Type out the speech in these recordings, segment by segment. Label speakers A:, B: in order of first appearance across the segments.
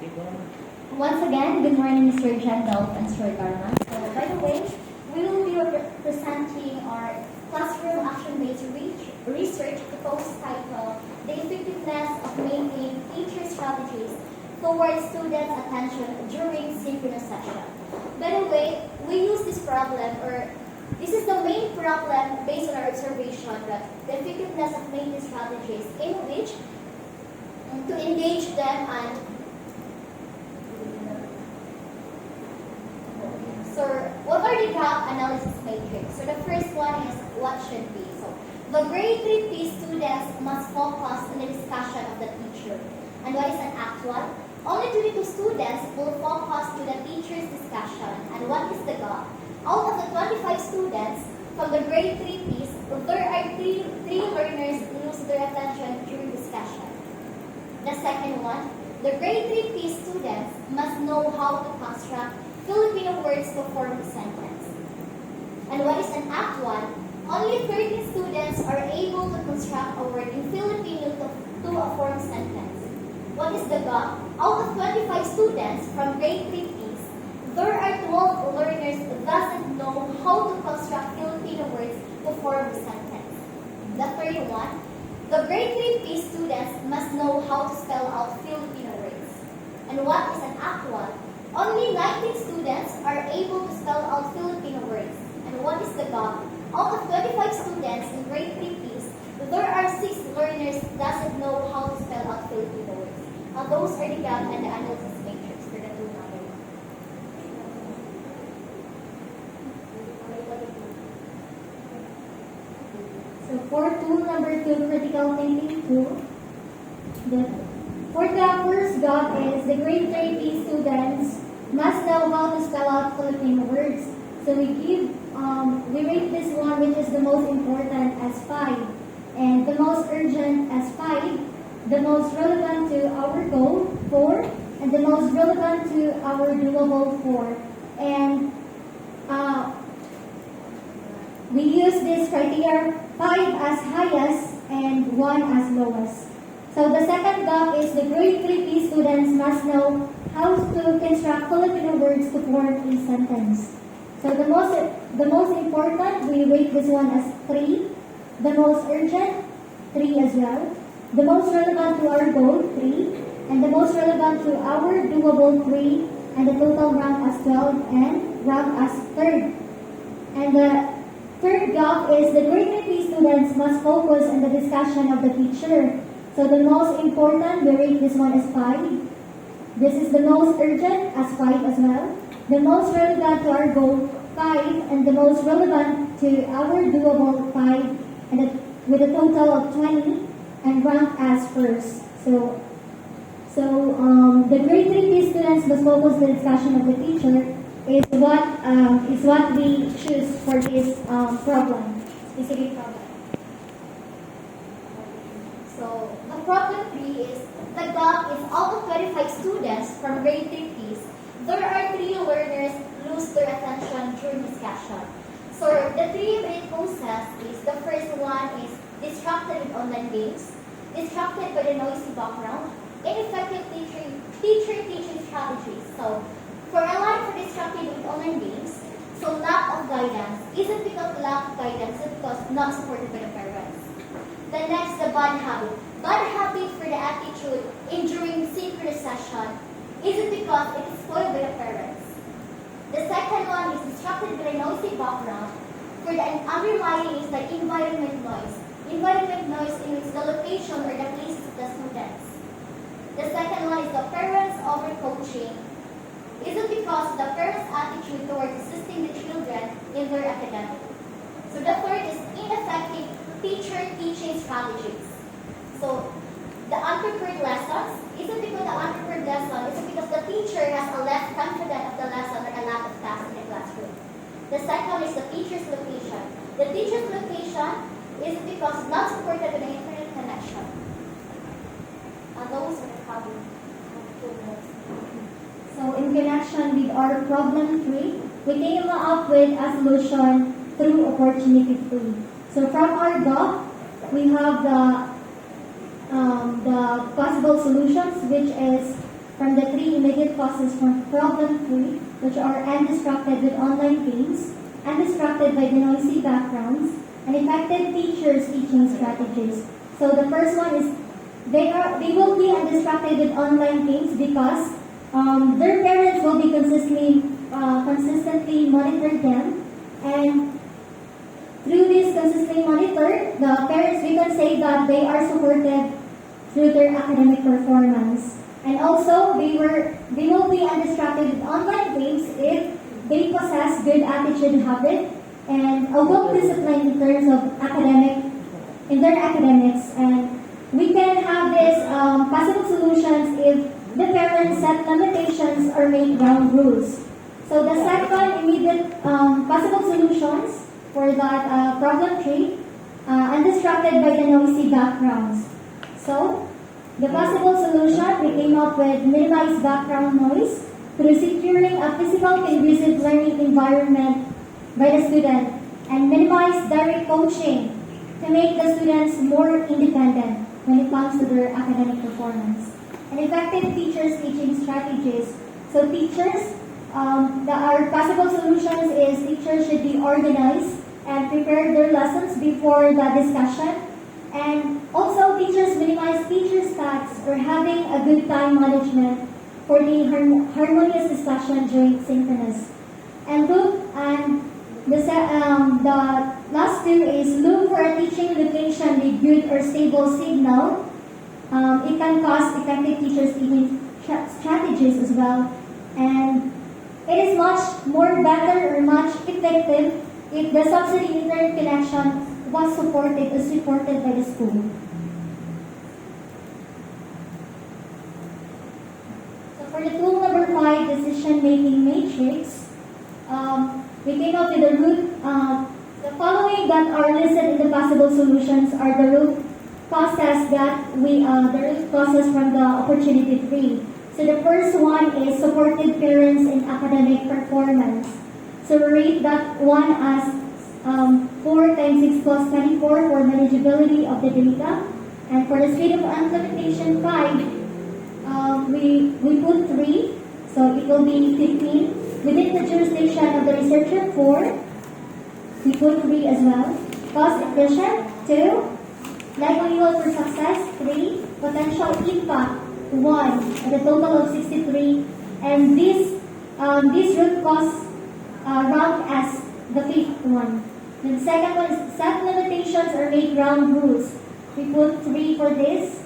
A: Once again, good morning, Mr. Jandolf and Sir Garma. So, by the way, we will be presenting our classroom action-based research proposed title, The Effectiveness of Maintaining Teacher Strategies Towards Students' Attention During Synchronous Session. By the way, we use this problem, or this is the main problem based on our observation that the effectiveness of maintaining strategies in which to engage them and so what are the gap analysis matrix? So the first one is what should be. So the grade 3P students must focus on the discussion of the teacher. And what is an actual? Only 22 students will focus to the teacher's discussion. And what is the gap? Out of the 25 students from the grade 3Ps, there are three learners who lose their attention during discussion. The second one, the grade 3P students must know how to construct Filipino words to form a sentence. And what is an act one? Only 13 students are able to construct a word in Filipino to a form sentence. What is the gap? Out of 25 students from grade 3Ps, there are 12 learners who doesn't know how to construct Filipino words to form a sentence. The third one, the grade 3P students must know how to spell out Filipino words. And what is an act one? Only 19 students are able to spell out Filipino words. And what is the gap? Out of 25 students in grade 3Ps, there are 6 learners who doesn't know how to spell out Filipino words. And those are the gap and the analysis matrix for the two numbers. So for tool number 2, critical thinking tool, for the first gap is the grade 3P students must know how to spell out Filipino words. So we rate this one, which is the most important, as 5, and the most urgent as 5, the most relevant to our goal 4, and the most relevant to our doable 4. And we use this criteria 5 as highest and 1 as lowest. So the second gap is the grade 3P students must know how to construct Filipino words to form a sentence. So the most important, we rate this one as 3. The most urgent, 3 as well. The most relevant to our goal, 3. And the most relevant to our doable, 3. And the total rank as 12 and rank as 3rd. And the third gap is the grade 3P students must focus on the discussion of the teacher. So the most important, we rate this one as 5. This is the most urgent as 5 as well. The most relevant to our goal, 5. And the most relevant to our doable, 5. And with a total of 20 and rank as first. So the grade 3P students must focus the discussion of the teacher is what we choose for this specific problem. So the problem 3 is the gap is out of 25 students from grade 3Ps, there are 3 learners lose their attention during discussion. So the 3 main process is the first one is distracted with online games, distracted by the noisy background, ineffective teaching strategies. So for a line for distracted with online games, so lack of guidance isn't because lack of guidance, it's because not supported by the parents. The next, the bad habit. Bad habit for the attitude in during synchronous session isn't because it is spoiled by the parents. The second one is distracted by a noisy background. For the underlying is the environment noise. Environment noise is the location or the places of the students. The second one is the parents overcoaching. Isn't because the parents' attitude towards assisting the children in their academic. So the third is ineffective teacher teaching strategies. So the unprepared lessons isn't because the unprepared lesson, it's because the teacher has a less confidence of the lesson or a lack of tasks in the classroom. The second is the teacher's location. The teacher's location is because it's not supported with the internet connection. And those are the problems. So in connection with our problem 3, we came up with a solution through opportunity 3. So from our gap, we have the possible solutions, which is
B: from the three immediate causes from problem three, which are undistracted with online games, undistracted by the noisy backgrounds, and effective teachers' teaching strategies. So the first one is they will be undistracted with online games because their parents will be consistently monitor them, and through this consistently monitor, the parents, we can say that they are supported through their academic performance. And also, they will be undistracted with online games if they possess good attitude habit and a well discipline in terms of in their academics. And we can have this possible solutions if the parents set limitations or make ground rules. So the second immediate possible solutions for that problem three, undistracted by the noisy backgrounds. So the possible solution, we came up with minimize background noise through securing a physical conducive learning environment by the student and minimize direct coaching to make the students more independent when it comes to their academic performance. And effective teachers teaching strategies. So teachers, our possible solutions is teachers should be organized and prepare their lessons before the discussion. And also teachers minimize teacher stats or having a good time management for the harmonious discussion during synchronous. And the last two is look for a teaching location with good or stable signal. It can cause effective teachers teaching strategies as well. And it is much more better or much effective if the subsidy internet connection was supported by the school. So for the tool number 5, decision-making matrix, we came up with the root. The following that are listed in the possible solutions are the root causes from the opportunity tree. So the first one is supported parents in academic performance. So we rate that one as 4 times 6 plus 24 for manageability of the data. And for the speed of implementation 5, we put 3. So it will be 15. Within the jurisdiction of the researcher 4, we put 3 as well. Cost efficient 2. Likelihood for success 3. Potential impact 1. At a total of 63. And this root cause ranked as the 5th one. The second one is set limitations or make ground rules. We put 3 for this,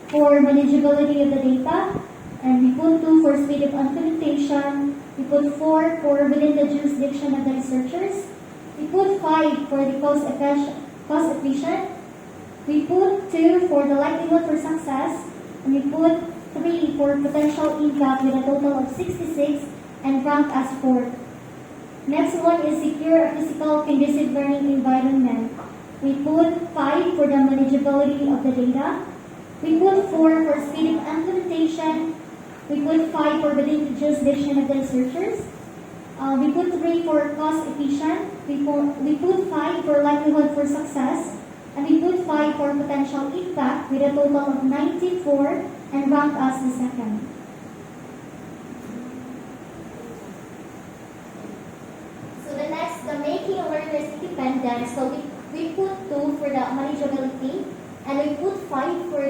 B: for manageability of the data, and we put 2 for speed of implementation. We put 4 for within the jurisdiction of the researchers. We put 5 for the cost efficient. We put 2 for the likelihood for success, and we put 3 for potential impact with a total of 66 and ranked as 4th. Next one is secure a physical conducive learning environment. We put 5 for the manageability of the data. We put 4 for speed of implementation. We put 5 for within the jurisdiction of the researchers. We put 3 for cost efficient. We put 5 for likelihood for success. And we put 5 for potential impact with a total of 94 and ranked as the second.
A: The making learners independent, so we put 2 for the manageability, and we put 5 for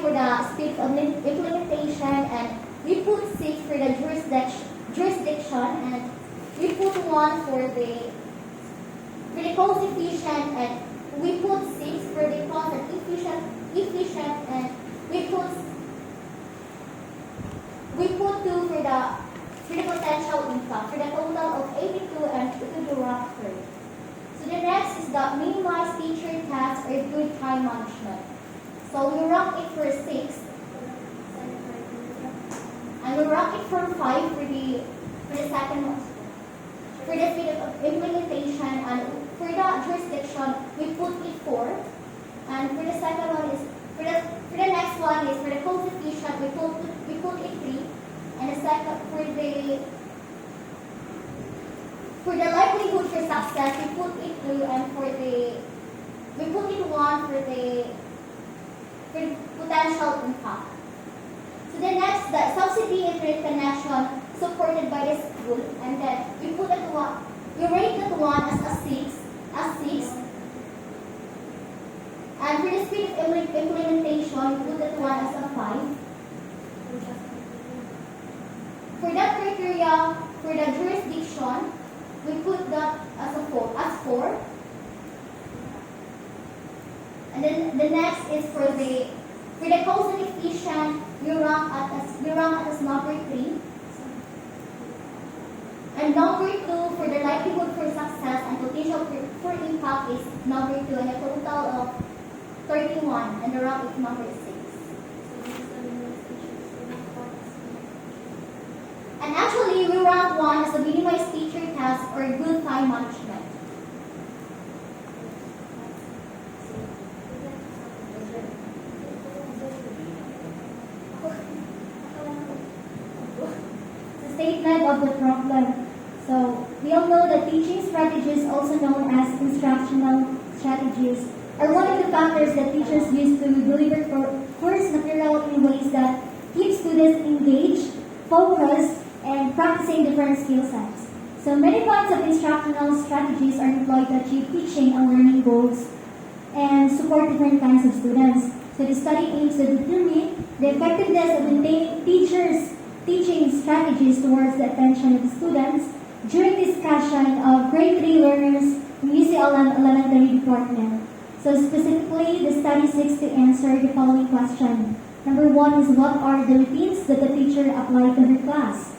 A: the speed of implementation, and we put 6 for the jurisdiction, and we put 1 for the cost efficient, and we put 6 for the cost efficient, and we put 2 for the potential impact, for the total of 82 and to the roster. So the next is the minimize teacher tasks or good time management. So we rank it for 6. And we rank it for 5 for the second one. For the speed of implementation, and for the jurisdiction, we put it 4. And for the second one is for the next one is for the cost efficient, we put it 3. And the second for the likelihood for success, we put it 2, and we put it 1 for the social impact. So the next, the subsidy internet connection supported by the school, and then we put that one, we rate that one as a 6. And for the speed of implementation, we put that one as a 5. For that criteria, for the jurisdiction, we put that as a 4. And then the next is for the cost and efficient, we rank it as number 3. And number 2 for the likelihood for success and potential for impact is number 2, and a total of 31, and the rank is number 6. And actually, we rank 1 as a minimized teacher task or good time management.
B: Statement of the problem. So, we all know that teaching strategies, also known as instructional strategies, are one of the factors that teachers use to deliver course material in ways that keep students engaged, focused, and practicing different skill sets. So, many kinds of instructional strategies are employed to achieve teaching and learning goals and support different kinds of students. So, the study aims to determine the effectiveness of maintaining teaching strategies towards the attention of the students during discussion of grade 3 learners in UCLM Elementary Department. So specifically, the study seeks to answer the following question. Number 1 is, what are the routines that the teacher applied to her class?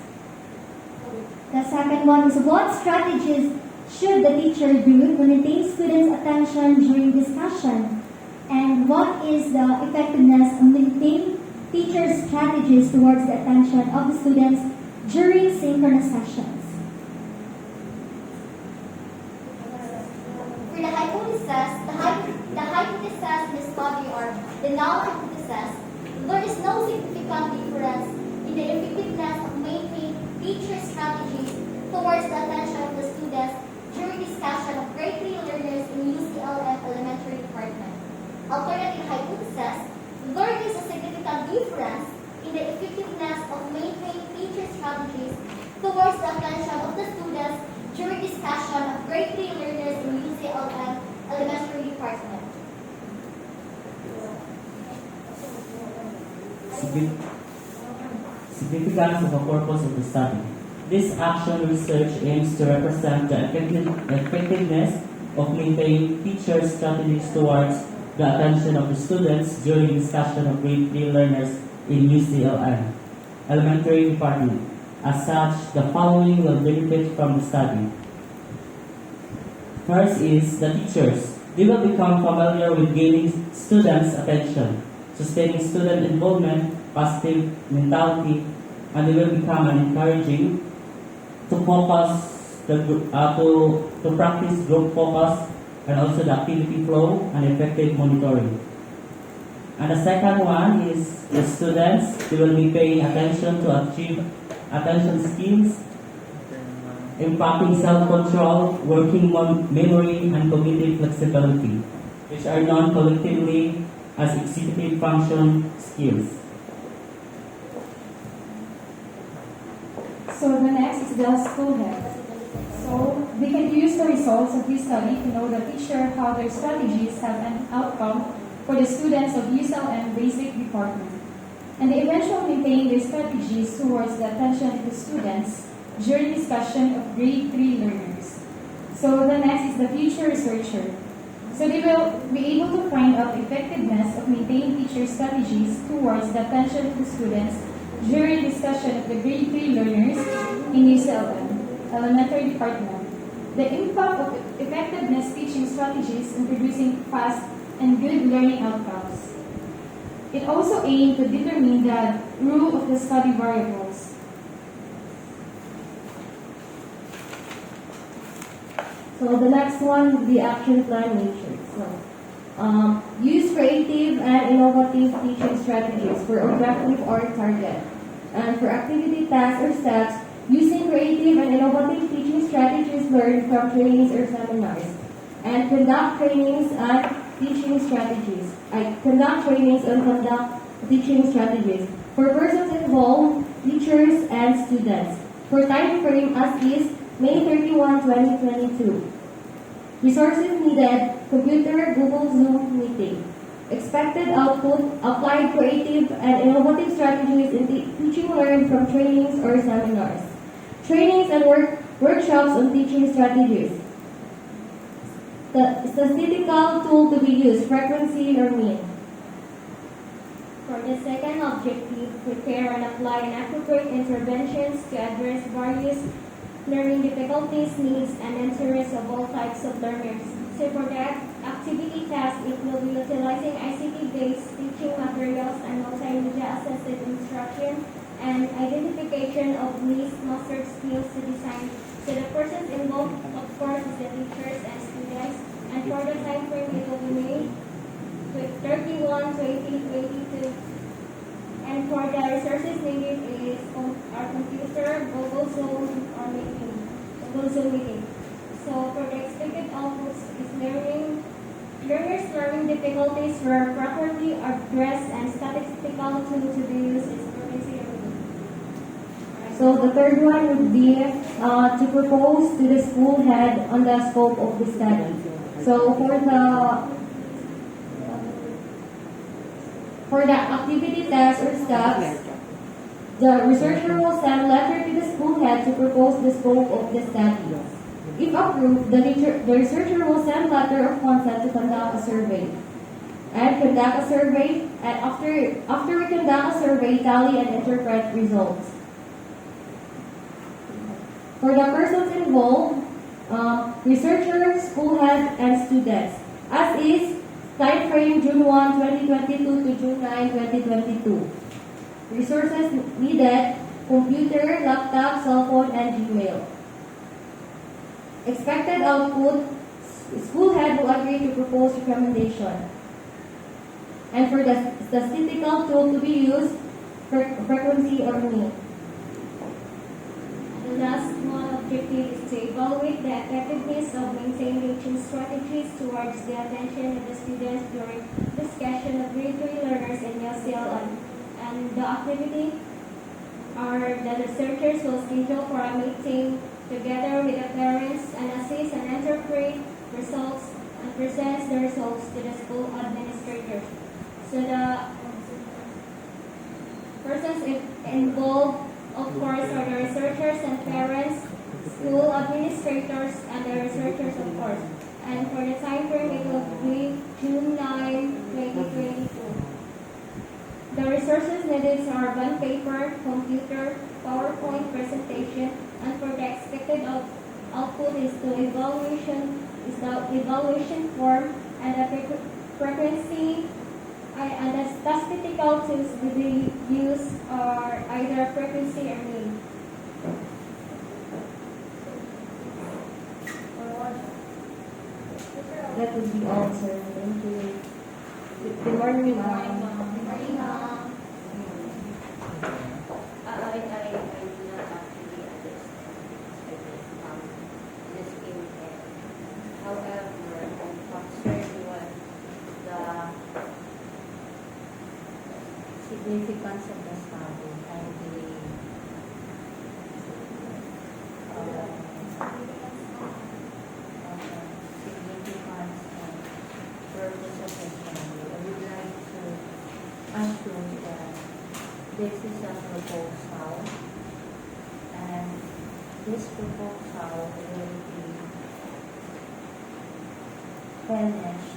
B: The second one is, what strategies should the teacher do to maintain students' attention during discussion? And what is the effectiveness of maintaining teachers' strategies towards the attention of the students during synchronous sessions?
A: For the hypothesis, the hypothesis in the study or the null hypothesis, there is no significant difference in the effectiveness of maintaining teacher strategies towards the attention of the students during discussion of grade 3 learners in UCLM Elementary Department. Alternative hypothesis, there is a significant difference in the effectiveness of maintaining teacher strategies towards the attention of the students during discussion of grade 3 learners in UCLM Elementary Department.
C: Significance of a purpose of the study. This action research aims to represent the effectiveness of maintaining teacher strategies towards the attention of the students during discussion of grade 3 learners in UCLM Elementary Department. As such, the following will benefit from the study. First is the teachers. They will become familiar with gaining students' attention, sustaining student involvement, positive mentality, and they will become encouraging to focus to practice group focus and also the activity flow and effective monitoring. And the second one is the students. They will be paying attention to achieve attention skills, impacting self-control, working memory, and cognitive flexibility, which are known collectively as executive function skills.
D: So the next is the school head. So they can use the results of this study to know the teacher how their strategies have an outcome for the students of USLM Basic Department. And they eventually maintain their strategies towards the attention of the students during discussion of grade 3 learners. So the next is the future researcher. So they will be able to find out the effectiveness of maintaining teacher strategies towards the attention of the students during discussion of the grade 3 learners in UCLM Elementary Department. The impact of effectiveness teaching strategies in producing fast and good learning outcomes. It also aimed to determine the rule of the study variables.
E: So the next one would be action plan matrix. So, use creative and innovative teaching strategies for objective or target. And for activity, tasks, or steps, using creative and innovative teaching strategies learned from trainings or seminars. And conduct trainings and teaching strategies. Conduct trainings and conduct teaching strategies for persons involved, teachers, and students. For time frame as is May 31, 2022. Resources needed, computer, Google Zoom meeting. Expected output, applied creative and innovative strategies in teaching learned from trainings or seminars. Trainings and workshops on teaching strategies. The statistical tool to be used, frequency or mean.
B: For the second objective, prepare and apply appropriate interventions to address various learning difficulties, needs, and interests of all types of learners. So for the activity task, it will be utilizing ICT-based teaching materials and multimedia-assisted instruction and identification of least mastered skills to design. So the persons involved, of course, is the teachers and students. And for the time frame, it will be May 31, 2022. And for the resources needed is our computer, Google Zoom, or meeting. Google Zoom meeting. So for the expected outputs is learners' learning difficulties were properly addressed and statistical tool to be used is frequency or mean.
E: So the third one would be to propose to the school head on the scope of the study. So for the activity task or steps, the researcher will send letter to the school head to propose the scope of the study. If approved, the researcher will send letter of consent to conduct a survey. And after we conduct a survey, tally and interpret results. For the persons involved, researcher, school head, and students. As is, time frame June 1, 2022 to June 9, 2022. Resources needed, computer, laptop, cell phone, and Gmail. Expected output, school head will agree to propose recommendation. And for the statistical tool to be used, frequency or mean.
B: The last one objective is to evaluate the effectiveness of maintaining teaching strategies towards the attention of the students during discussion of grade 3 learners in UCL and the activity are the researchers will schedule for a meeting together with the parents and assist and interpret results and presents the results to the school administrators. So the persons involved, of course, are the researchers and parents, school administrators, and the researchers, of course. And for the time frame, it will be June 9, 2022. The resources needed are bond paper, computer, PowerPoint presentation, and for the expected output is the evaluation form and the frequency and the statistical tools to be used are either frequency or mean.
E: That would be all, sir. Thank you. Good morning, ma'am.
F: I do not actually understand this in head. However, I'm concerned with the significance of the study and the significance and purpose of the study. I would like to assume that this is a proposal, and this proposal will be finished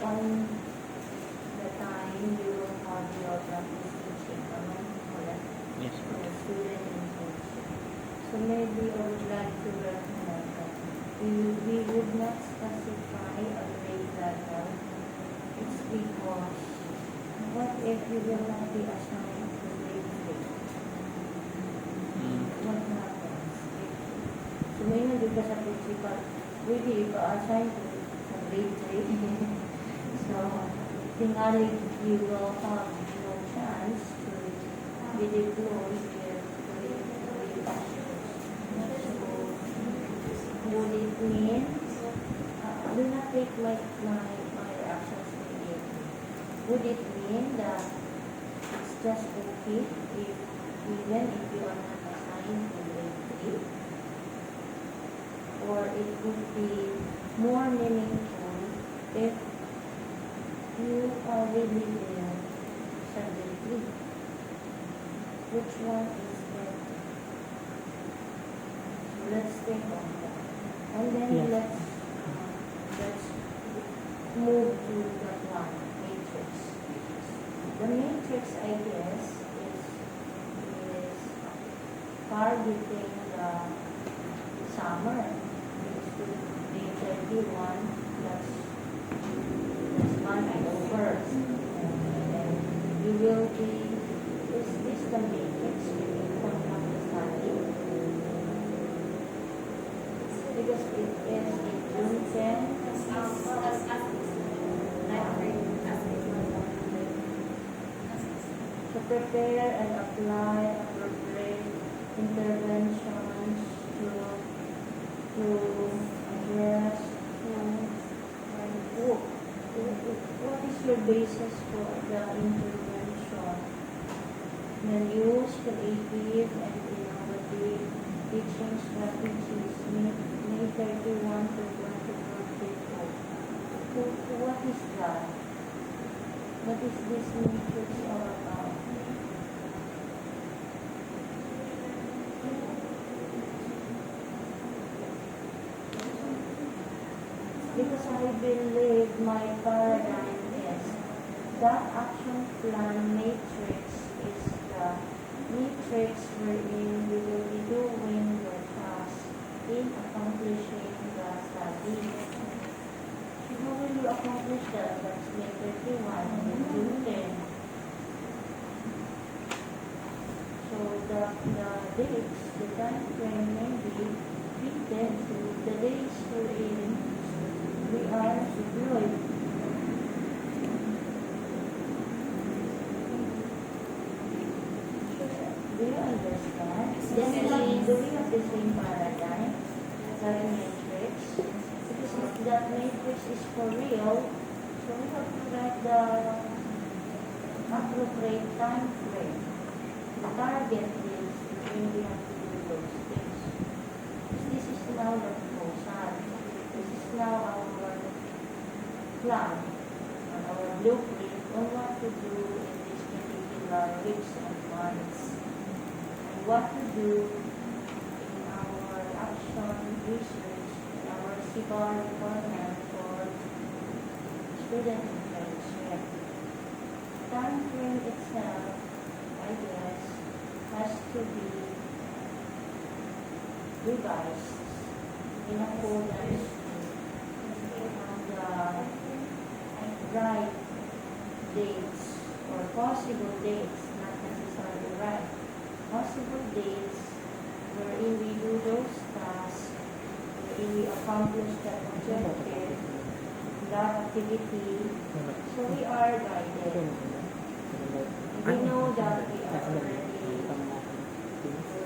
F: on the time you will have your practice teaching, correct?
G: Yes,
F: For the student internship. So maybe I would like to recommend that we would not specify a grade level. It's because what if you will not be assigned to grade 3? What happens? So ngayon dito sa principal, pwede ipa-assign to sa grade 3. So, tingali you will have no chance to be deployed if grade 3 issues. So, would it mean, do not take my reactions immediately. would it mean that it's just okay if even if you are not assigned to grade 3? Or it would be more meaningful if you are really there sa grade 3? Which one is better? So let's think on that. And then
G: Yes.
F: let's move to that one, matrix. The matrix, I guess, is targeting the summer. It's to be 31 plus 1 over. And you will be, is this the matrix when you conduct the study? Because it ends in June 10. To prepare and apply appropriate interventions to address what is your basis for the intervention? Then use creative and innovative teaching strategies. May 31 to 2022. What is that? What is this matrix all about? Because I believe my paradigm is that action plan matrix is the matrix wherein we will be doing the task in accomplishing the study. How will you accomplish that? That's May 31 and June 10. So the dates, the time frame may be fitted to the days wherein we are deployed. Do you understand?
A: Yes.
F: Do we have the same paradigm as our matrix? Because if that matrix is for real, so we have to write the appropriate time frame. The target is when we have to do those things. This is now the proposal. This is now our plan, or our blueprint on what to do in these particular weeks and months. And what to do in our action research, in our CBAR requirement for student internship. Time frame itself, I guess, has to be revised in accordance with the right dates or possible dates, not necessarily right, possible dates wherein we do those tasks, wherein we accomplish that objective, that activity, so we are guided. We know that we are already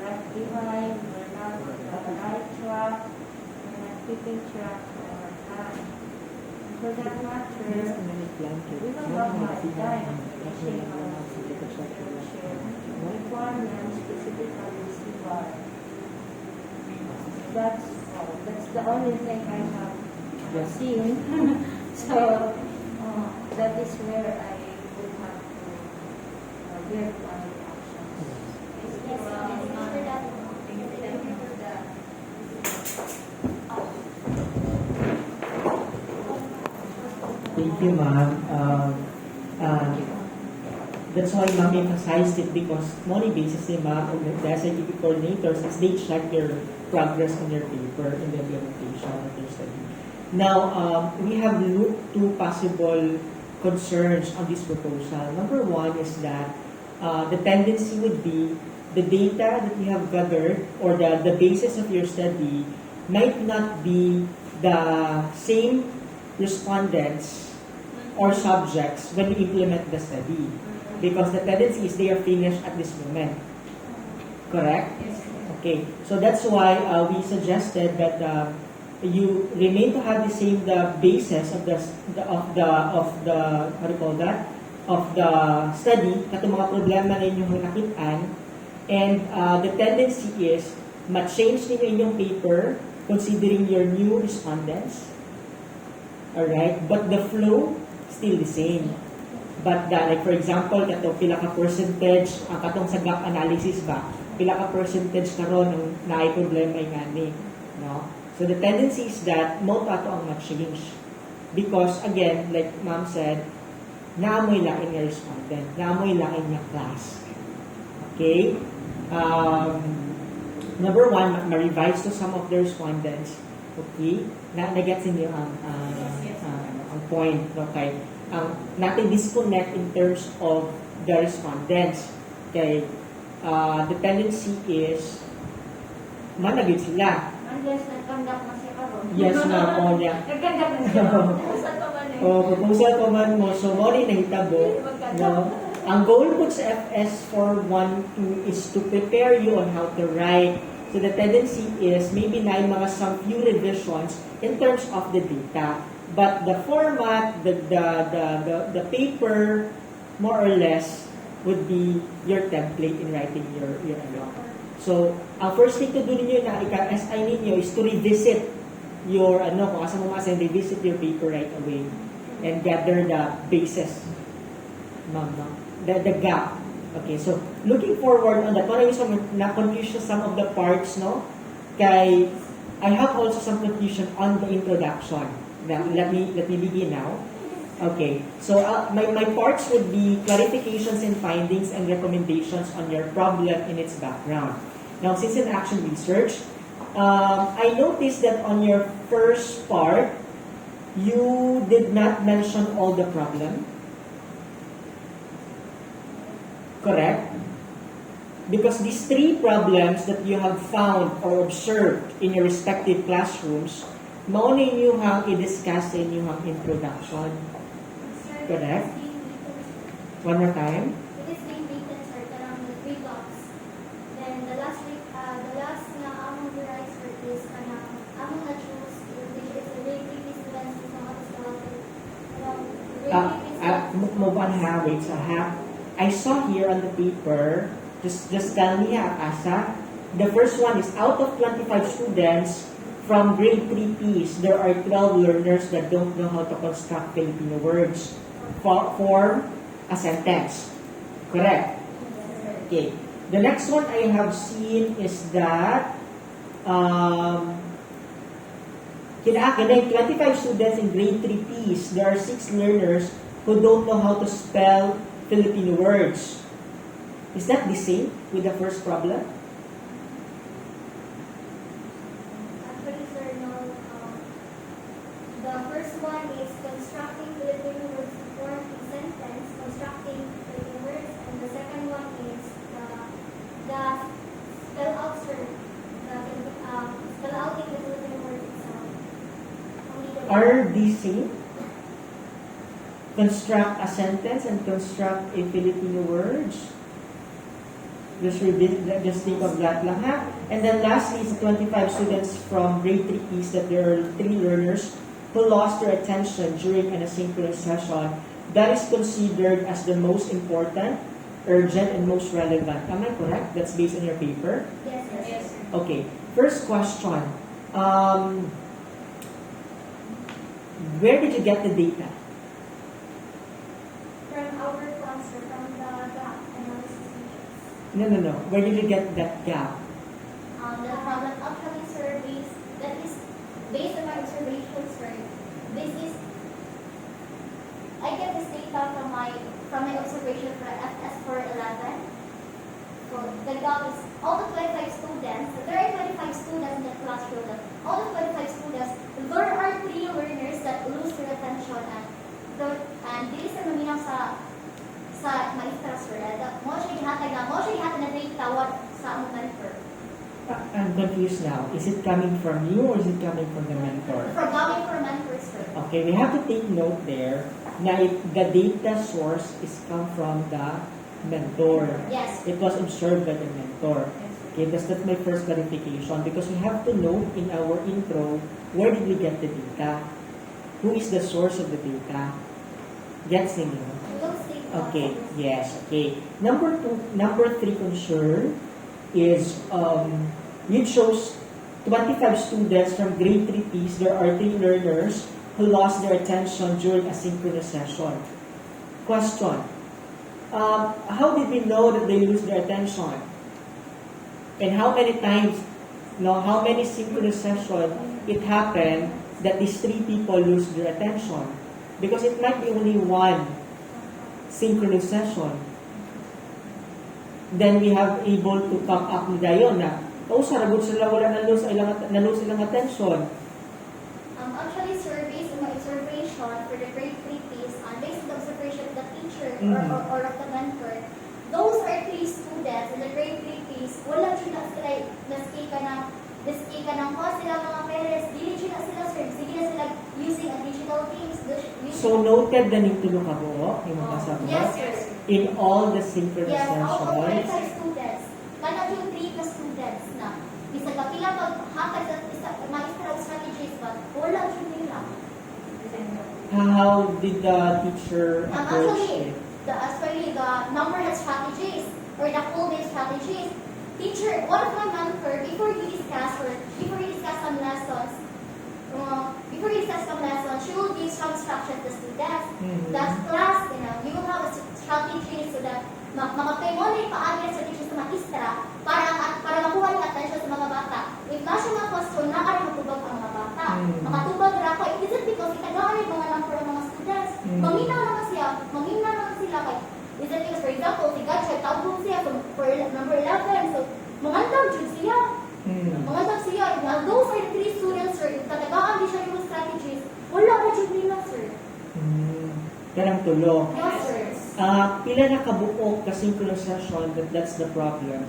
F: left behind, we're not on the right track, we're not keeping track of our time. For that matter, we don't have much time finishing our internship requirements, specifically CBAR. That's all. That's the only thing I have seen. So that is where I would have to work on the actions.
A: Yes, thank you for that. Thank you for that.
G: Thank you, ma'am. That's why ma'am emphasized it because money basis ni ma'am and the SITP coordinators is they check your progress on your paper in the implementation of your study. Now, we have looked to possible concerns on this proposal. Number one is that the tendency would be the data that you have gathered or the basis of your study might not be the same respondents or subjects when you implement the study. Because the tendency is they are finished at this moment. Correct? Okay. So that's why we suggested that you remain to have the same the basis of the what do you call that? the study, katong mga problema na inyong nakitaan, and the tendency is ma-change ninyo inyong paper considering your new respondents. Alright? But the flow, still the same. But like for example, katong pila ka percentage, ang katong sa gap analysis ba, pila ka percentage karon ang naay problema ingani, no? So the tendency is that mo ato ang ma-change. Because again, like ma'am said, naamoy lain nga respondent, naamoy lain nga class. Okay? Number one, ma-revise to some of the respondents. Okay? Na-gets niyo ang point. Okay? Natin disconnect in terms of the respondents. Okay? The tendency is managid sila.
F: Unless nagkandak na siya karon.
G: Yes na po niya.
F: Nagkandak na siya. Saan ka man eh?
G: Proposal ko man mo. So, mo rin nahitabo. No? Ang goal po sa FS 412 is to prepare you on how to write. So, the tendency is maybe na yung mga some few revisions in terms of the data. But the format, the paper, more or less, would be your template in writing your ano. So, ang first thing to do ninyo na ika-SI ninyo is to revisit your, kung asa mo masin, revisit your paper right away and gather the basis. The gap. Okay, so, looking forward on that, parang yung na-confusion some of the parts, no? Kay, I have also some confusion on the introduction. Now, let me begin now. Okay, so my parts would be clarifications and findings and recommendations on your problem and its background. Now, since in action research, I noticed that on your first part, you did not mention all the problem. Correct? Because these three problems that you have found or observed in your respective classrooms, mauna inyo hang i-discuss sa inyo hang introduction. Correct? One more time.
A: It is being written, sir, around the 3 blocks. Then the last na among derive, sir, is among na choose, which is the very previous students is not started.
G: Move on ha, wait, so ha. I saw here on the paper, just tell me ha, asa. The first one is out of 25 students from grade 3 Ps, there are 12 learners that don't know how to construct Filipino words. Form a sentence. Correct? Okay. The next one I have seen is that kinaakin 25 students in grade 3 Ps, there are 6 learners who don't know how to spell Filipino words. Is that the same with the first problem?
A: Actually, sir, no. The first one is constructing Filipino words to form a sentence, constructing Filipino words, and the second one is the spell out, sir. Spell out in the Filipino words itself. Only the
G: Are these same? Construct a sentence and construct a Filipino words. Just think of that lang ha. And then lastly is 25 students from grade 3 Ps that there are 3 learners who lost their attention during an asynchronous session. That is considered as the most important, urgent, and most relevant. Am I correct? That's based on your paper?
A: Yes, sir.
F: Yes, sir.
G: Okay. First question. Where did you get the data?
A: From our cluster, from the gap analysis features.
G: No. Where did you get that gap?
A: The problem actually, sir, that is based on my observations, sir. This is, I get this data from my observation for FS 411. So the gap is all the 25 students. There are 25 students in the classroom. All the 25 students, there are 3 learners that lose their attention and dili sa maminaw sa maestra, sir. Mo siya gihatag na data what sa among mentor.
G: I'm confused now. Is it coming from you or is it coming from the mentor?
A: From coming from mentors, sir.
G: Okay, we have to take note there na the data source is come from the mentor.
A: Yes.
G: It was observed by the mentor. Okay, that's my first clarification because we have to know in our intro where did we get the data? Who is the source of the data? Gets ninyo?
A: We will state
G: Okay, yes, okay. Number three concern is you chose 25 students from grade 3 Ps. There are 3 learners who lost their attention during a synchronous session. Question. How did we know that they lose their attention? And how many times, how many synchronous sessions it happened that these 3 people lose their attention? Because it might be only one synchronous session. Then we have able to come up with dayon na, saragod sila, wala na-lose ilang attention.
A: Actually, sir, based on my observation for the grade 3 piece, based on the observation of the teacher or of the mentor, those are 3 students in the grade 3 piece, wala sila naskika ng sila mga parents, dili na sila, sir. Sige na sila using a digital things.
G: So noted na ning tulo ka buo, yung mga kasama?
A: Yes, sir.
G: In all the synchronous
A: Yes, all
G: sessions?
A: 25 students. Kana yung 3 ka students na bisa ka pila paghatag sa maestra of strategies but wala yun nila.
G: How did the teacher approach it?
A: Actually, the numberless strategies or the full day strategies, teacher, one of my mentor, before he discuss some lessons, she will give some instructions to students. That class, you will have a strategy so that makapay mo na yung pa-address strategy sa maestra para makuha yung attention sa mga bata. If na siya mga question, nakari matubag ang mga bata. Makatubag ra ko, it isn't because itagaan yung mga number ng mga students. Manginaw naman sila kay is it because, for example, si Gotcha, tawag siya for number 11, so mangandang jud siya. Mangandang siya. Now, those are the 3 students, sir. If tatagaan di siya yung strategies, wala na jud nila, sir.
G: Karang tulo.
A: Yes, sir.
G: Pila na kabuok ka synchronous session that's the problem?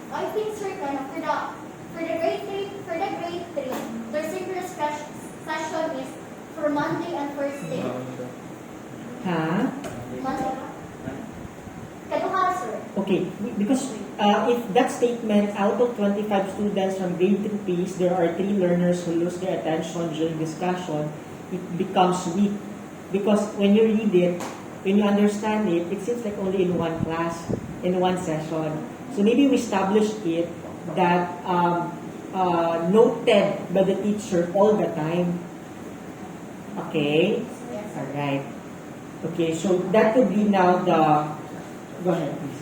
A: I think, sir, for the grade 3, their synchronous session is for Monday and Thursday.
G: Ha?
A: Monday. Kaduha, sir.
G: Okay, because if that statement, out of 25 students from grade 3 Ps, there are 3 learners who lose their attention during discussion, it becomes weak. Because when you read it, when you understand it, it seems like only in one class, in one session. So maybe we establish it that noted by the teacher all the time. Okay? Alright. Okay, so that could be now the... Go ahead, please.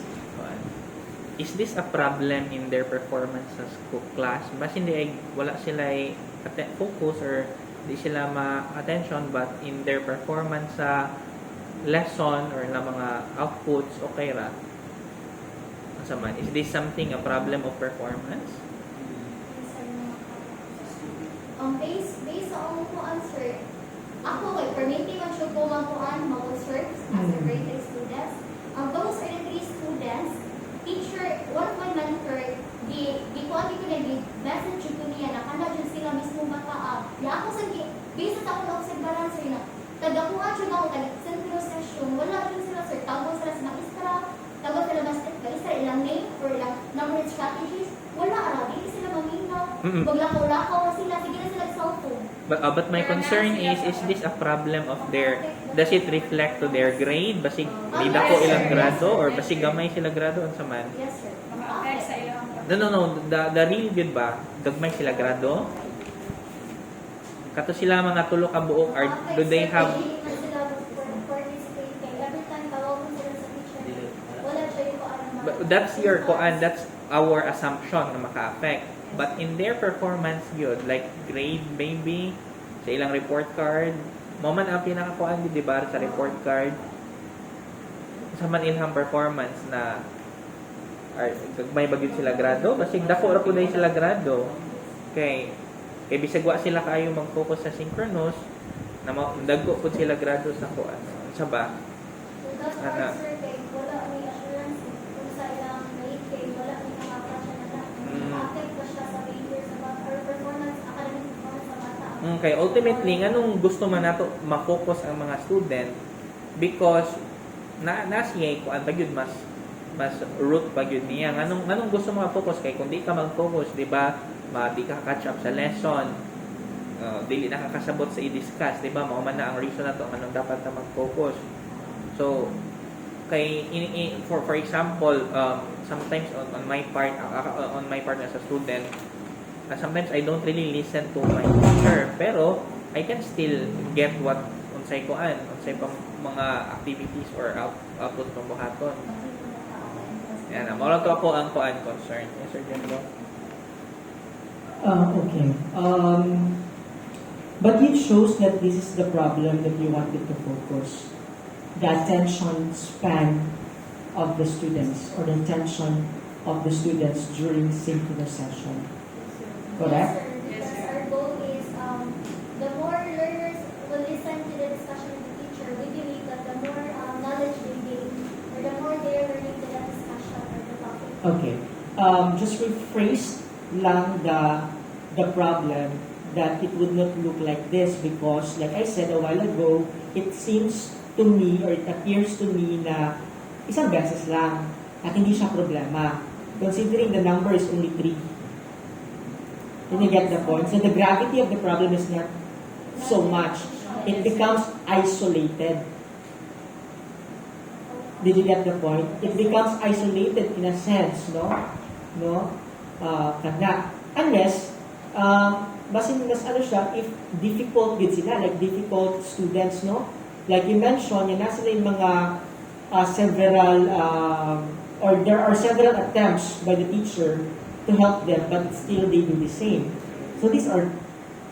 H: Is this a problem in their performance sa class? Bas hindi wala sila focus or di sila ma-attention, but in their performance sa lesson or na mga outputs, okay ra? Is this something a problem of performance?
A: Based on ko answer, ako kay permitting ang siya ko mag-observe as a grade 3 students. Those are the 3 students. Teacher, one of my mentor, di ko message ko niya na kana dyan sila mismo mataab. Ako based sa akong observaran, sir, na tagakuha siya na ako, taga-centro session, wala dyan sila, sir, tawag sila sa maestra, tawag sila maestra, ilang name or ilang number strategies, wala ara, hindi sila maminaw, maglakaw-lakaw na sila, sige na sila cellphone.
H: But my concern is this a problem of does it reflect to their grade? Basig di dako ilang grado or basig gamay sila grado unsa man?
A: Yes, sir.
H: No. The real good ba? Gagmay sila grado? Kato sila mga tulo ka buok or do they have that's your koan, that's our assumption na maka-affect. But in their performance yun, like grade maybe, sa ilang report card, moment ang pinakakuan di ba sa report card, sa man ilang performance na may bagyo sila grado, basig dako ra pud sila grado. Kay bisag wa sila kaayo mag-focus sa synchronous, na dagko pud sila grado sa kuan. Sa ba?
A: Wala may assurance kung sa ilang grade kay wala may nakakasya na affect ba siya sa behavior sa bata or performance, academic performance sa bata.
H: Okay, ultimately, anong gusto man nato ma-focus ang mga student because siya kuan ba gyud mas root pa gyud niya. Anong gusto mo ma-focus kay kung di ka mag-focus, di ba? Di ka catch up sa lesson. dili nakakasabot sa i-discuss, di ba? Mao man na ang reason na to anong dapat na mag-focus. So kay for example, sometimes on my part as a student, sometimes I don't really listen to my teacher, pero I can still get what unsay pa mga activities or output ng buhaton. Yan, mao lang to ako ang concern. Yes, Sir General.
G: Okay. But it shows that this is the problem that you wanted to focus. The attention span of the students or the attention of the students during synchronous session. Correct?
A: Yes, sir. Because our goal is the more learners will listen to the discussion of the teacher, we believe that the more knowledge they gain, or the more they are learning to that discussion or the topic.
G: Okay. Just rephrase lang the problem that it would not look like this because, like I said a while ago, it seems to me or it appears to me na isang beses lang at hindi siya problema. Considering the number is only 3. Can you get the point? So the gravity of the problem is not so much. It becomes isolated. Did you get the point? It becomes isolated in a sense, no? Unless, basin mas ano siya, if difficult din sila, like difficult students, no? Like you mentioned, yan na sila yung mga several, or there are several attempts by the teacher to help them, but still they do the same. So these are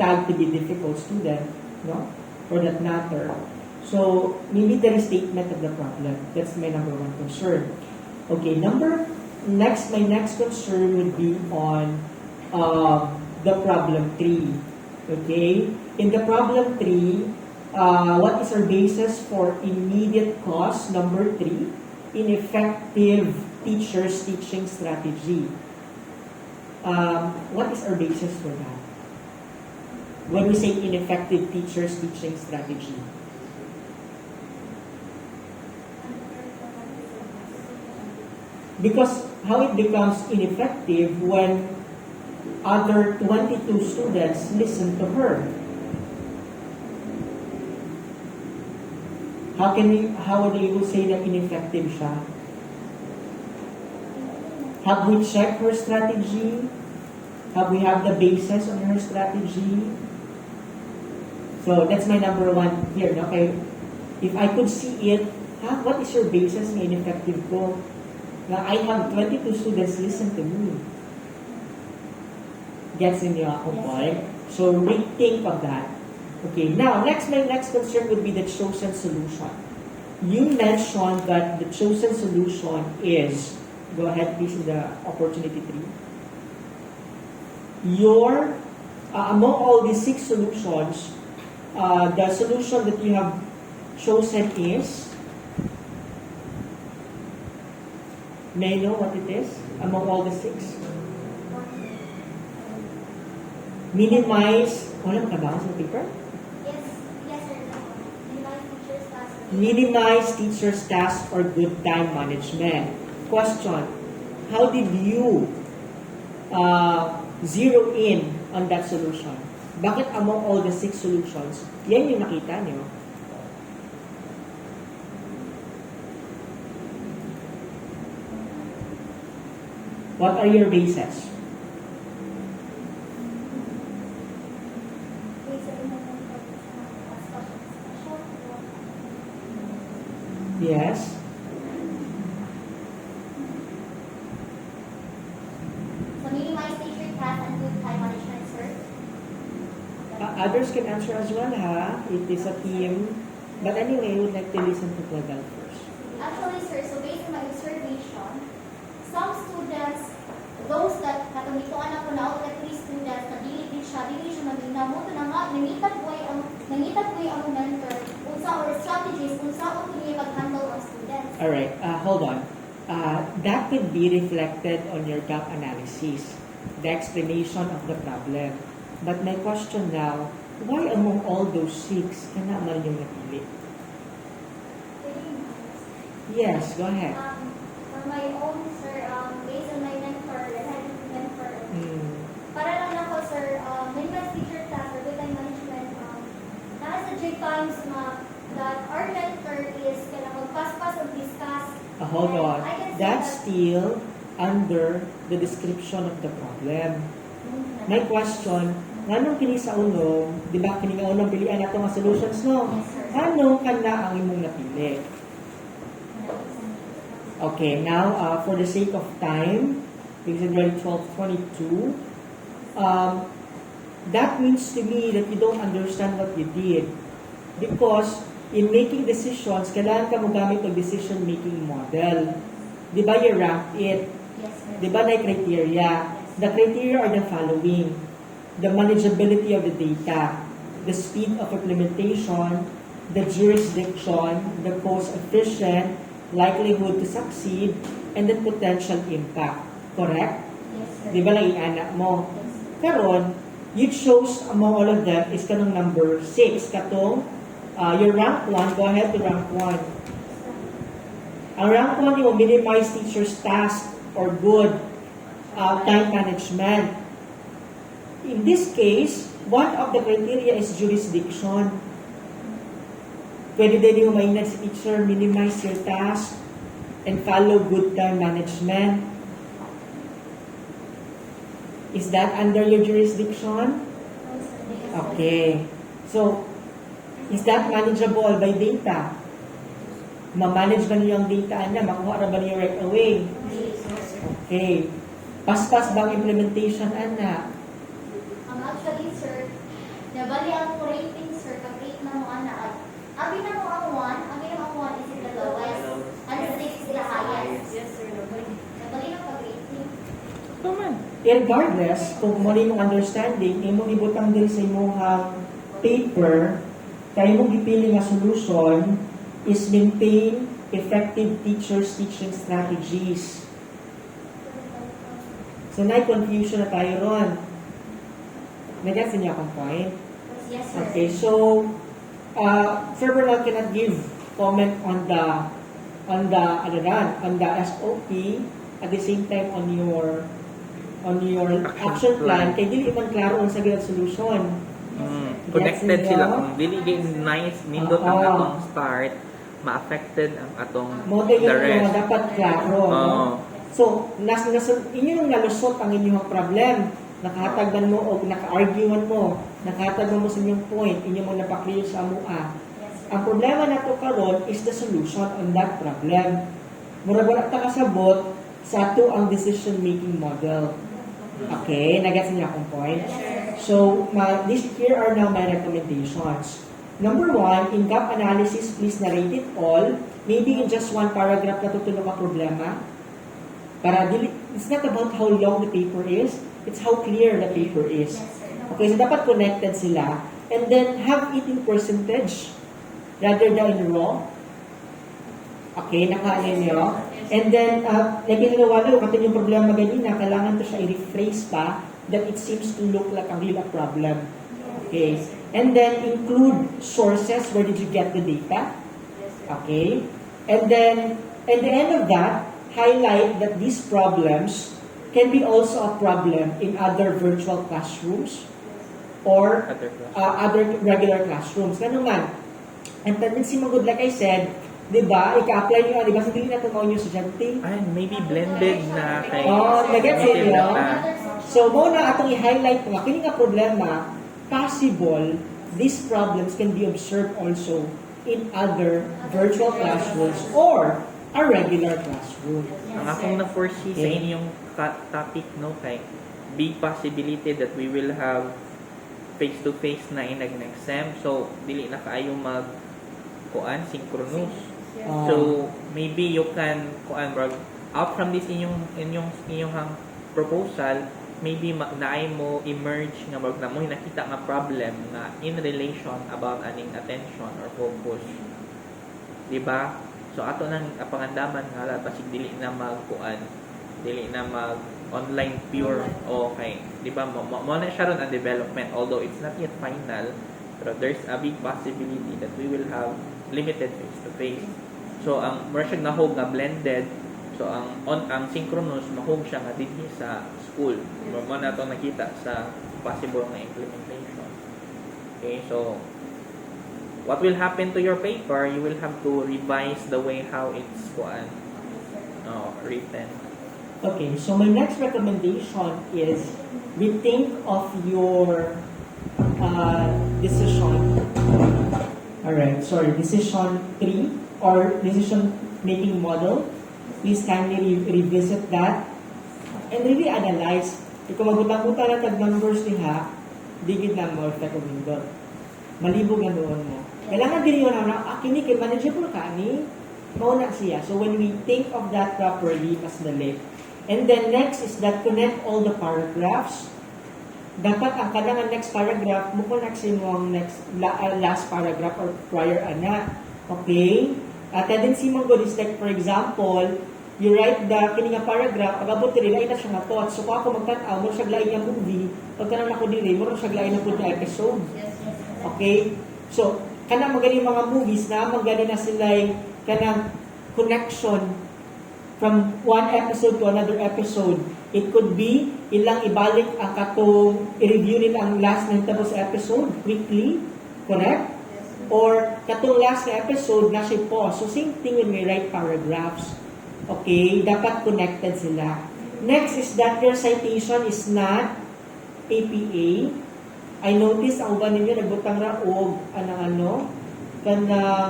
G: tagged to be difficult student, no? For that matter. So maybe the restatement of the problem. That's my number one concern. Okay, my next concern would be on the problem 3. Okay, in the problem 3, what is our basis for immediate cause? Number 3, ineffective teachers' teaching strategy. What is our basis for that? When we say ineffective teachers' teaching strategy. Because how it becomes ineffective when other 22 students listen to her. How would you say that ineffective siya? Have we checked her strategy? Have we have the basis on her strategy? So that's my number one here. Okay, if I could see it, what is your basis na ineffective ko? Now, I have 22 students listen to me. Gets in your point? So rethink of that. Okay, now my next concern would be the chosen solution. You mentioned that the chosen solution is, go ahead please in the opportunity 3. Your, among all these 6 solutions, the solution that you have chosen is, may I know what it is among all the 6? Minimize, walang kabaw sa paper?
A: Yes, sir. Minimize teachers' tasks.
G: Minimize teachers' tasks or good time management. Question, how did you zero in on that solution? Bakit among all the 6 solutions, yan yung nakita nyo? What are your bases? Yes.
A: So minimize teacher tasks and good time management, sir.
G: Others can answer as well, ha? It is a team. But anyway, I would like to listen to Claudel first.
A: Actually, sir, so based on my observation, some students, those that katumituan ako na ako at 3 students na dili siya maginamuto na nga, nangitag ko ang mentor, unsa or strategies, unsa ko niya pag-handle ang students.
G: Alright, hold on. That could be reflected on your gap analysis, the explanation of the problem. But my question now, why among all those 6, ka naman yung napili? Yes, go ahead.
A: For my own, sir, based on my mentor, that I had mentor, para lang ako, sir, minimize teacher task or good time naa sa J times that our mentor is gonna magpaspas and discuss.
G: Hold on.
A: I can see
G: That's
A: that-
G: still under the description of the problem. My question, nganong kini sa unong, di ba kini nga unong pilian nato nga solutions no?
A: Yes, sir.
G: Ano kana ang imong napili? Okay, now for the sake of time, because it's already 12:22, that means to me that you don't understand what you did. Because in making decisions, kailangan ka magamit ng decision-making model. Di ba you rank it?
A: Yes, sir.
G: Di ba na criteria? The criteria are the following. The manageability of the data, the speed of implementation, the jurisdiction, the cost-efficient, likelihood to succeed, and the potential impact. Correct?
A: Yes, sir.
G: Di ba lang i-anak mo?
A: Yes, sir.
G: Karon, you chose among all of them is kanong number 6. Katong, your rank 1, go ahead to rank 1. Ang rank 1 yung minimize teacher's task or good time management. In this case, one of the criteria is jurisdiction. Pwede din yung maingat si teacher, minimize your task, and follow good time management. Is that under your jurisdiction? Okay. So, is that manageable by data? Ma-manage ba niyo ang data niya? Makuha na ba niyo right away? Okay. Paspas bang implementation, ana?
A: Actually, sir, nabali ang rating, sir, pag-rate na mo, ana. Abi na mo ang 1, abi na mo ang 1 is the lowest, and 6 is the highest.
F: Yes, sir.
A: Nabali na pag-rating.
H: Naman.
G: Regardless, kung mo rin yung understanding, imong ibutang din sa imong paper, kaya imong gipili nga solution is maintain effective teachers' teaching strategies. So, na-confusion na tayo ron. Nag-gets niyo akong point?
A: Yes, sir.
G: Okay, so, Sir Bernal cannot give comment on the SOP at the same time on your action plan kay dili man klaro unsa gyud ang solution.
H: Connected
G: Gets
H: sila
G: niyo?
H: kung dili nice nindot ang atong start, ma-affected ang atong
G: Mo
H: the
G: yung
H: rest.
G: dapat klaro.
H: Oo.
G: No? So, inyo nang nalusot ang inyong problem. Nakahatag man mo o naka-argue man mo, nakahatag mo sa inyong point, inyo mo napaklear sa amua. Ang problema nato karon is the solution on that problem. Murag wala ta kasabot sa ato ang decision-making model. Okay, nagets niyo akong point? So, here are now my recommendations. Number 1, in gap analysis, please narrate it all. Maybe in just one paragraph na tutulong ang problema. It's not about how long the paper is, it's how clear the paper is. Okay, so dapat connected sila. And then, have it in percentage rather than in raw. Okay, nakaanin niyo. And then, like inilawala, kung yung problema ganina, kailangan to siya i-rephrase pa that it seems to look like a real problem. Okay. And then, include sources. Where did you get the data? Okay. And then, at the end of that, highlight that these problems can be also a problem in other virtual classrooms or other regular classrooms. Ganun man. And tendency mo good, like I said, di ba, ika-apply nyo, di ba, hindi na tumaw nyo estudyante.
H: And maybe blended na kay
G: nag-gets
H: native
G: niyo?
H: na
G: So, muna atong i-highlight nga, kini nga problema, possible, these problems can be observed also in other virtual classrooms or a regular classroom.
H: ang akong na-foresee sa
G: Okay.
H: inyong topic, no, kay big possibility that we will have face-to-face na in next sem. So, dili na kaayo synchronous. So, maybe you can, out from this inyong proposal, maybe naay mo emerge nga na mo nakita nga problem na in relation about aning attention or focus. Di ba? So, ato nang pangandaman nga basig dili na mag online pure. Okay. Di ba? Mo na siya ron ang development, although it's not yet final, pero there's a big possibility that we will have limited face-to-face. So, ang version na hog nga blended, so ang synchronous mahog siya nga dinhi sa school. Mo na to nakita sa possible nga implementation. Okay, so what will happen to your paper, you will have to revise the way how it's written.
G: Okay, so my next recommendation is rethink of your decision. Alright, sorry, decision 3 or decision making model. Please kindly revisit that and really analyze. Kung magutang-utang na tag-numbers niya, digid na mo effect of window. Malibog na doon mo. Kailangan din yun na, kini kay manageable ka ni, mauna siya. So when we think of that properly, mas dali. And then next is that connect all the paragraphs. Dapat ang kanang next paragraph, mo connect sa ang last paragraph or prior ana. Okay? Tendency mong go is like, for example, you write the kini nga paragraph, pag-abot diri lain na siya nga thoughts. So kung ako magtan-aw mo siya lain nga movie, pagka na ako diri, mo siya lain na pud nga episode. Okay? So, kanang magaling mga movies na magaling na sila kanang connection from one episode to another episode. It could be ilang ibalik ang katong i-review nila ang last na tapos episode quickly, correct? Or katong last na episode na siya pause. So same thing when we write paragraphs. Okay, dapat connected sila. Next is that your citation is not APA. I notice ang uban ninyo nagbutang ra og kanang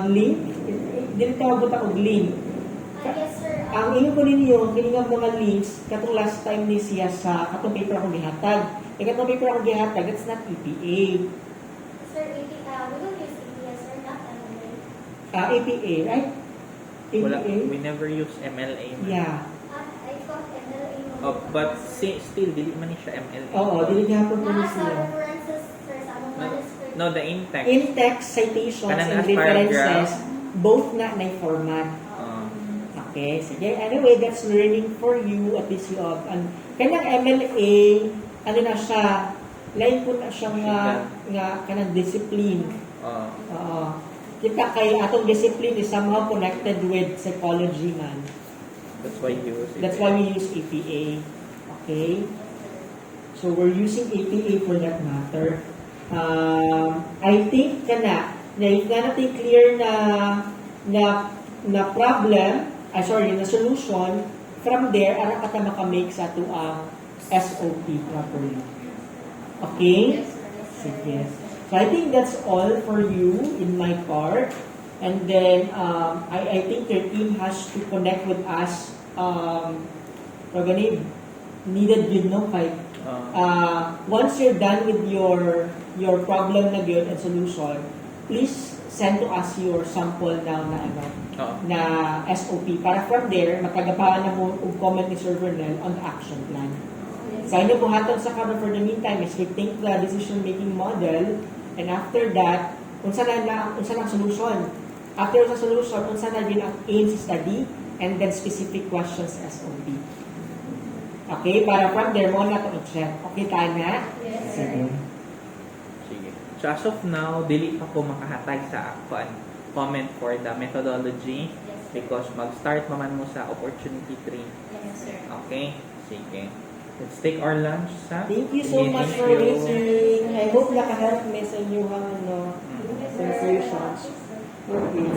G: link. Dili ta magbutang og link.
A: Yes, sir.
G: Ang inyo ko ninyo, kini nga mga links, katong last time ni siya sa katong paper akong gihatag. Katong paper akong gihatag, it's not EPA.
A: Sir, we will use APS, sir, not MLA.
G: APA, right?
H: Wala,
G: APA?
H: we never use MLA. Man.
G: Yeah.
A: I thought MLA.
H: But still, dili man ni siya MLA.
G: Oo, dili gihapon po ni
A: Sa
G: siya.
A: references, sir, sa among manuscript.
H: No, the in-text.
G: In-text citations
H: Kanang
G: and
H: last
G: references,
H: paragraph.
G: both na na format. Okay, sige. Anyway, that's learning for you. At least you have, kanyang MLA, ano na siya, lain po na siya nga kanang discipline. Kita kay atong discipline is somehow connected with psychology man.
H: That's why you use it.
G: That's why we use APA. Okay? So we're using APA for that matter. I think if natin clear na problem, na solution, from there, ara ka ta makamake sa ito ang SOP properly. Okay? Sige. So I think that's all for you in my part. And then, I think your team has to connect with us. Needed yun, no? Once you're done with your problem na yun and solution, please send to us your sample now na SOP para from there matagapahan na mo og comment ni Sir Vernel on the action plan. So inyo po hatong sa cover for the meantime is rethink the decision making model, and after that unsa lang solution. After sa solution unsa na din ang aims study and then specific questions SOP. Okay, para from there mo na to i-check. Okay ta na?
A: Yes,
G: Sige.
H: So as of now, dili pa ko makahatag sa comment for the methodology because mag-start naman mo sa opportunity 3.
A: Yes, sir.
H: Okay? Sige. Let's take our lunch, sa.
G: Thank you so much for listening. I hope naka-help me sa inyong sensations. Okay.